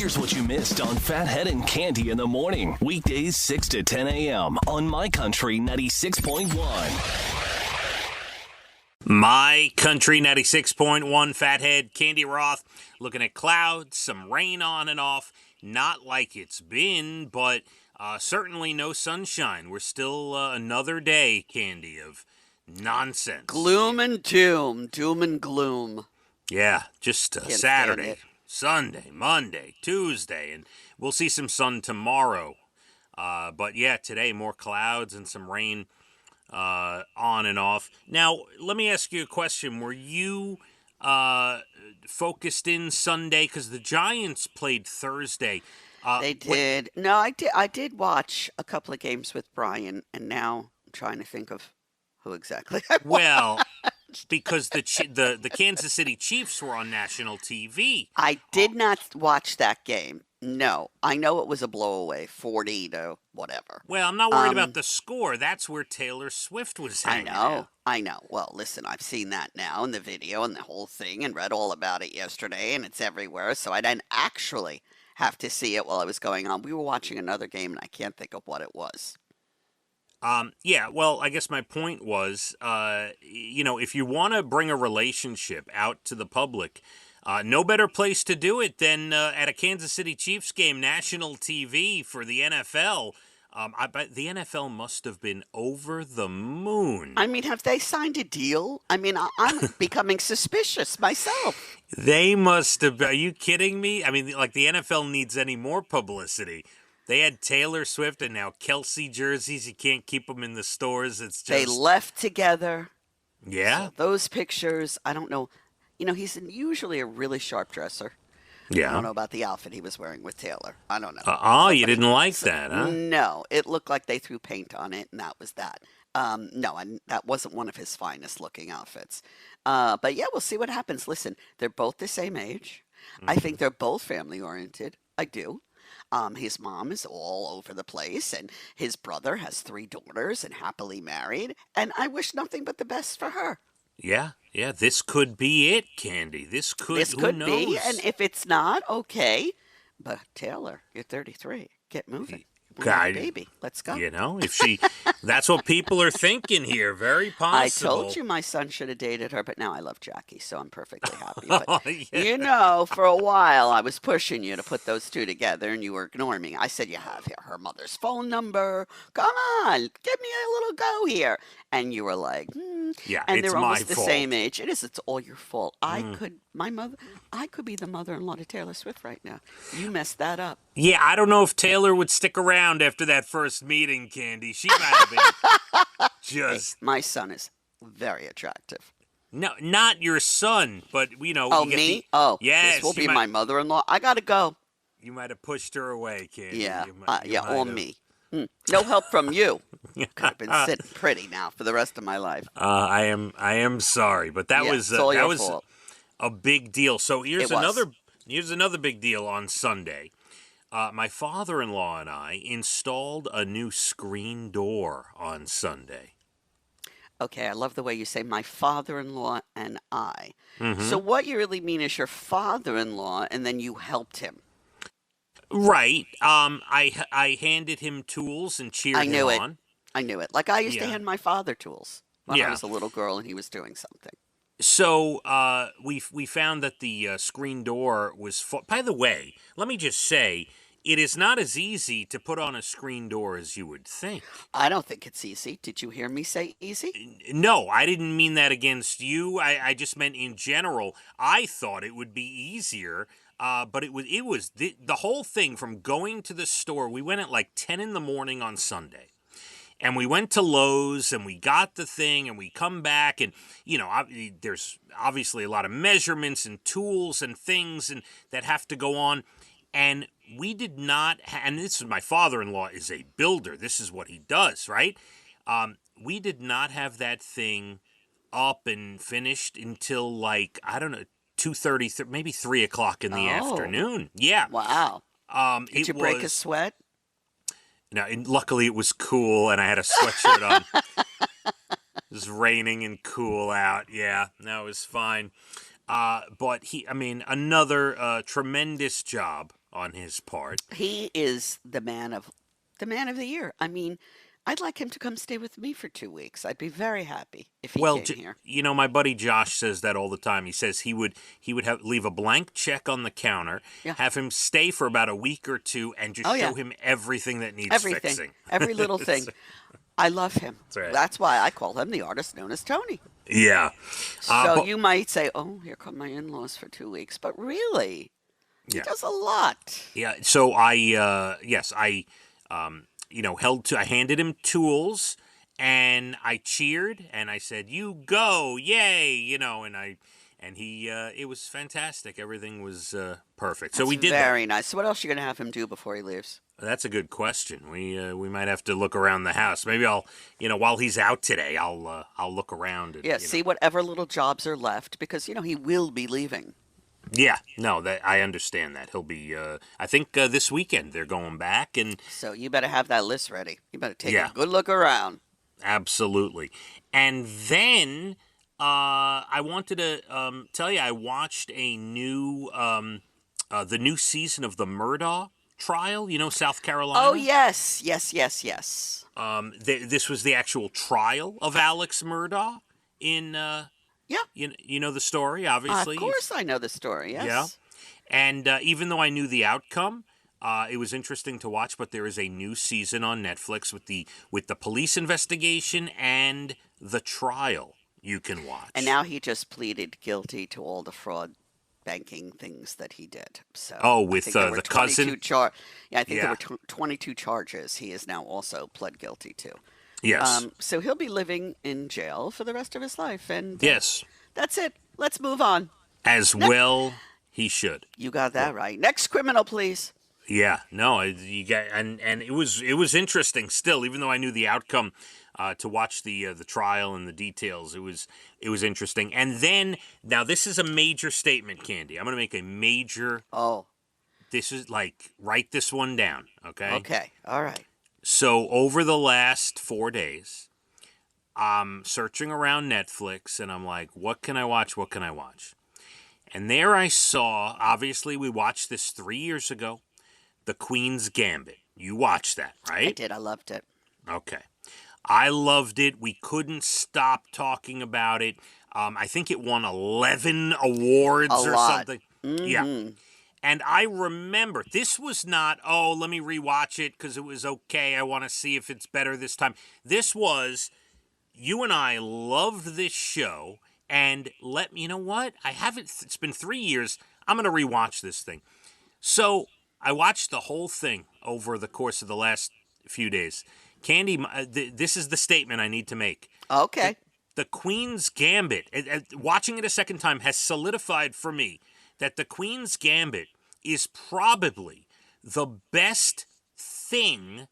Here's what you missed on Phathead and Cande in the morning. Weekdays 6 to 10 a.m. on My Country 96.1. My Country 96.1, Phathead, Cande Roth, looking at clouds, some rain on and off. Not like it's been, but certainly no sunshine. We're still another day, Cande, of nonsense. Gloom and doom and gloom. Yeah, just Can't Saturday, stand it. Sunday, Monday, Tuesday, and we'll see some sun tomorrow. But yeah, today more clouds and some rain on and off. Now, let me ask you a question. Were you focused in Sunday? Because the Giants played Thursday. They did. No, I did watch a couple of games with Brian, and now I'm trying to think of who exactly I watched. Well, because the Kansas City Chiefs were on national TV. I did not watch that game. No, I know it was a blowaway, 40 to whatever. Well, I'm not worried about the score. That's where Taylor Swift was hanging out. I know. Well, listen, I've seen that now in the video and the whole thing and read all about it yesterday, and it's everywhere. So I didn't actually have to see it while it was going on. We were watching another game, and I can't think of what it was. Yeah, well, I guess my point was, if you want to bring a relationship out to the public, no better place to do it than at a Kansas City Chiefs game, national TV for the NFL. I bet the NFL must have been over the moon. I mean, have they signed a deal? I mean, I'm becoming suspicious myself. They must have. Are you kidding me? I mean, like the NFL needs any more publicity. They had Taylor Swift and now Kelsey jerseys. You can't keep them in the stores. It's just They left together. Yeah. So those pictures, I don't know. You know, he's usually a really sharp dresser. Yeah. I don't know about the outfit he was wearing with Taylor. I don't know. You didn't like that, huh? No, it looked like they threw paint on it, and that was that. No, and that wasn't one of his finest looking outfits. But yeah, we'll see what happens. Listen, they're both the same age. I think they're both family oriented. I do. His mom is all over the place, and his brother has 3 daughters and happily married. And I wish nothing but the best for her. Yeah. This could be it, Cande. This could be, and if it's not, okay. But Taylor, you're 33. Get moving. God, baby, let's go. You know, that's what people are thinking here. Very possible. I told you my son should have dated her, but now I love Jackie, so I'm perfectly happy. But Yeah. you know, for a while I was pushing you to put those two together, and you were ignoring me. I said, you have her mother's phone number. Come on, give me a little go here. And you were like, Yeah, and it's they're almost my the fault. same age. It's all your fault. I could be the mother-in-law to Taylor Swift right now. You messed that up. Yeah, I don't know if Taylor would stick around after that first meeting, Cande. She might have been just... Hey, my son is very attractive. No, not your son, but, you know... Oh, you get me? Yes. This will be my mother-in-law. I gotta go. You might have pushed her away, Cande. Yeah, You might or have. me. No help from you. Could have been sitting pretty now for the rest of my life. I am sorry, but that was it's all your that was fault. a big deal. So here's It was. another big deal on Sunday. My father-in-law and I installed a new screen door on Sunday. Okay, I love the way you say my father-in-law and I. Mm-hmm. So what you really mean is your father-in-law, and then you helped him. Right. I handed him tools and cheered him on. I knew it. Like I used to Yeah. hand my father tools when Yeah. I was a little girl and he was doing something. So we found that the screen door was full. By the way, let me just say, it is not as easy to put on a screen door as you would think. I don't think it's easy. Did you hear me say easy? No, I didn't mean that against you. I just meant in general. I thought it would be easier, but it was the whole thing from going to the store. We went at like 10 in the morning on Sunday. And we went to Lowe's and we got the thing and we come back and, you know, there's obviously a lot of measurements and tools and things and that have to go on. And we did not, and this is my father-in-law is a builder. This is what he does, right? We did not have that thing up and finished until like, I don't know, 2:30, maybe 3 o'clock in the afternoon. Yeah. Wow. Did you break a sweat? No, and luckily it was cool and I had a sweatshirt on. It was raining and cool out. Yeah, no, it was fine. But another tremendous job on his part. He is the man of the year. I mean, I'd like him to come stay with me for 2 weeks. I'd be very happy if he Well, came here. my buddy Josh says that all the time. He says he would leave a blank check on the counter, Yeah. have him stay for about a week or two, and just Oh, show yeah. him everything that needs Everything, fixing. every little thing. I love him. That's right. That's why I call him the artist known as Tony. Yeah. So But- you might say, "Oh, here come my in-laws for 2 weeks," but really, he Yeah. does a lot. Yeah. So I I handed him tools, and I cheered, and I said, "You go, yay!" And he it was fantastic. Everything was perfect. So That's we did that. very nice. So what else are you going to have him do before he leaves? That's a good question. We might have to look around the house. Maybe I'll, while he's out today, I'll look around. And, Yeah, see whatever little jobs are left because he will be leaving. Yeah, no, that I understand that he'll be. I think this weekend they're going back, and So you better have that list ready. You better take Yeah. a good look around. absolutely. And then I wanted to tell you I watched a the new season of the Murdaugh trial. South Carolina. Oh yes, yes, yes, yes. This was the actual trial of Alex Murdaugh in. Yeah. You know the story, obviously. Of course, I know the story. Yes. Yeah. And even though I knew the outcome, it was interesting to watch. But there is a new season on Netflix with the police investigation and the trial you can watch. And now he just pleaded guilty to all the fraud banking things that he did. So Oh, I with, think there were the cousin? 22 I think Yeah. there were 22 charges he has now also pled guilty to. Yes. So he'll be living in jail for the rest of his life. And Yes. that's it. Let's move on. As well, he should. You got that right. Next criminal, please. Yeah. No. You got and it was interesting. Still, even though I knew the outcome, to watch the trial and the details, it was interesting. And then now this is a major statement, Candy. I'm going to make a major. Oh, This is write this one down. Okay. okay. All right. So over the last 4 days, I'm searching around Netflix and I'm like, what can I watch? What can I watch? And there I saw, obviously we watched this 3 years ago, The Queen's Gambit. You watched that, right? I did. I loved it. Okay. I loved it. We couldn't stop talking about it. I think it won 11 awards A or lot. something. Yeah. And I remember, this was not, let me rewatch it because it was okay. I want to see if it's better this time. This was, you and I loved this show. And you know what? It's been 3 years. I'm going to rewatch this thing. So I watched the whole thing over the course of the last few days. Candy, this is the statement I need to make. Okay. The Queen's Gambit, watching it a second time, has solidified for me that The Queen's Gambit is probably the best thing,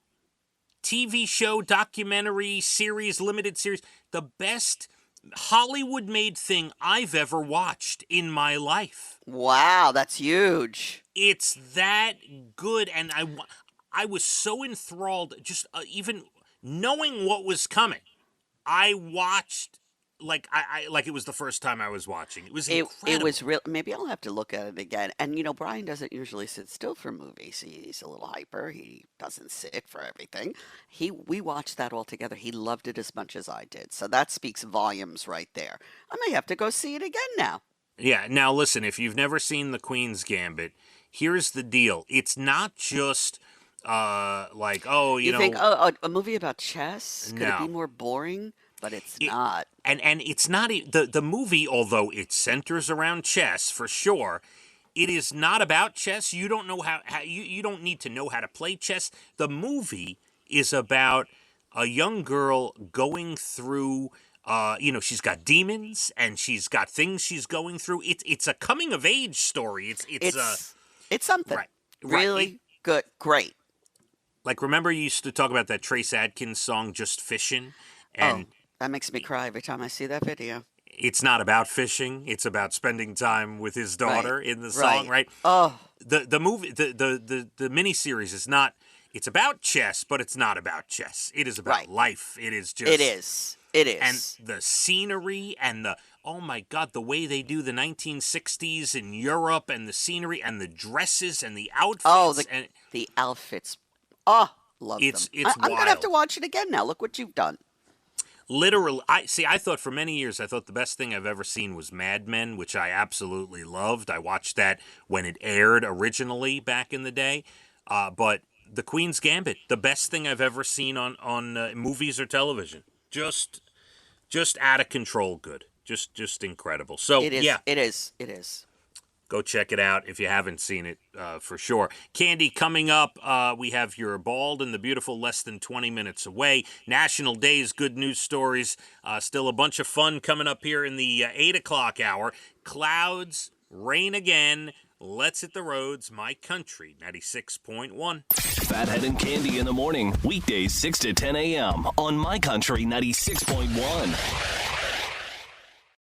TV show, documentary, series, limited series, the best Hollywood-made thing I've ever watched in my life. Wow, that's huge. It's that good, and I was so enthralled, just even knowing what was coming. I watched like it was the first time I was watching. It was incredible. It was real. Maybe I'll have to look at it again. And Brian doesn't usually sit still for movies. He's a little hyper. He doesn't sit for everything. We watched that all together. He loved it as much as I did. So that speaks volumes right there. I may have to go see it again now. Yeah. Now listen, if you've never seen The Queen's Gambit, here's the deal. It's not just You think, a movie about chess? Could it No. be more boring? But it's not. And it's not the movie, although it centers around chess for sure. It is not about chess. You don't know how you don't need to know how to play chess. The movie is about a young girl going through. She's got demons and she's got things she's going through. It's a coming of age story. It's something. Right. Really good, great. Like, remember you used to talk about that Trace Adkins song, Just Fishing? And That makes me cry every time I see that video. it's not about fishing. It's about spending time with his daughter in the song, right? Oh, The movie, the miniseries is not, it's about chess, but it's not about chess. It is about Right. life. It is just... it is. It is. And the scenery and oh my God, the way they do the 1960s in Europe and the scenery and the dresses and the outfits. Oh, And the outfits. Oh, love them. it's I'm gonna have to wild. watch it again now. Look what you've done. Literally, I thought for many years, I thought the best thing I've ever seen was Mad Men, which I absolutely loved. I watched that when it aired originally back in the day. But The Queen's Gambit, the best thing I've ever seen on movies or television. Just out of control good. Just incredible. So, It is. yeah. It is. It is. Go check it out if you haven't seen it, for sure. Cande, coming up, we have your Bald and the Beautiful less than 20 minutes away. National Days, good news stories. Still a bunch of fun coming up here in the 8 o'clock hour. Clouds, rain again. Let's hit the roads. My Country, 96.1. Phathead and Cande in the morning, weekdays 6 to 10 a.m. on My Country 96.1.